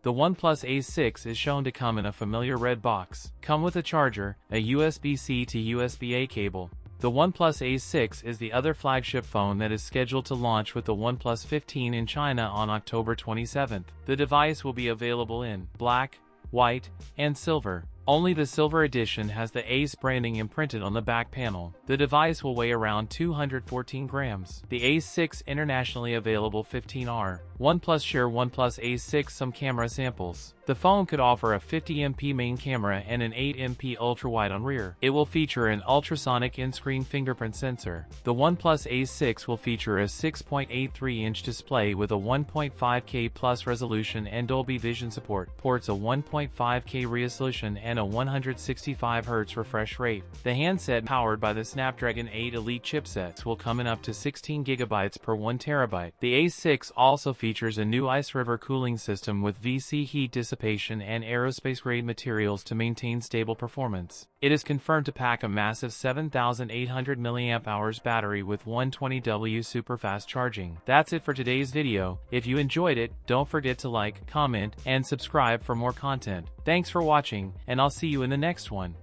The OnePlus A6 is shown to come in a familiar red box, come with a charger, a USB-C to USB-A cable. The OnePlus A6 is the other flagship phone that is scheduled to launch with the OnePlus 15 in China on October 27th. The device will be available in black, white, and silver. Only the silver edition has the Ace branding imprinted on the back panel. The device will weigh around 214 grams. The A6 internationally available 15R. OnePlus share OnePlus A6 some camera samples. The phone could offer a 50MP main camera and an 8MP ultra-wide on rear. It will feature an ultrasonic in-screen fingerprint sensor. The OnePlus A6 will feature a 6.83-inch display with a 1.5K plus resolution and Dolby Vision support, ports a 1.5K resolution and a 165Hz refresh rate. The handset, powered by the Snapdragon 8 Elite chipsets, will come in up to 16GB per 1TB. The A6 also features a new Ice River cooling system with VC heat dissipation and aerospace-grade materials to maintain stable performance. It is confirmed to pack a massive 7,800 mAh battery with 120W superfast charging. That's it for today's video. If you enjoyed it, don't forget to like, comment, and subscribe for more content. Thanks for watching, and I'll see you in the next one.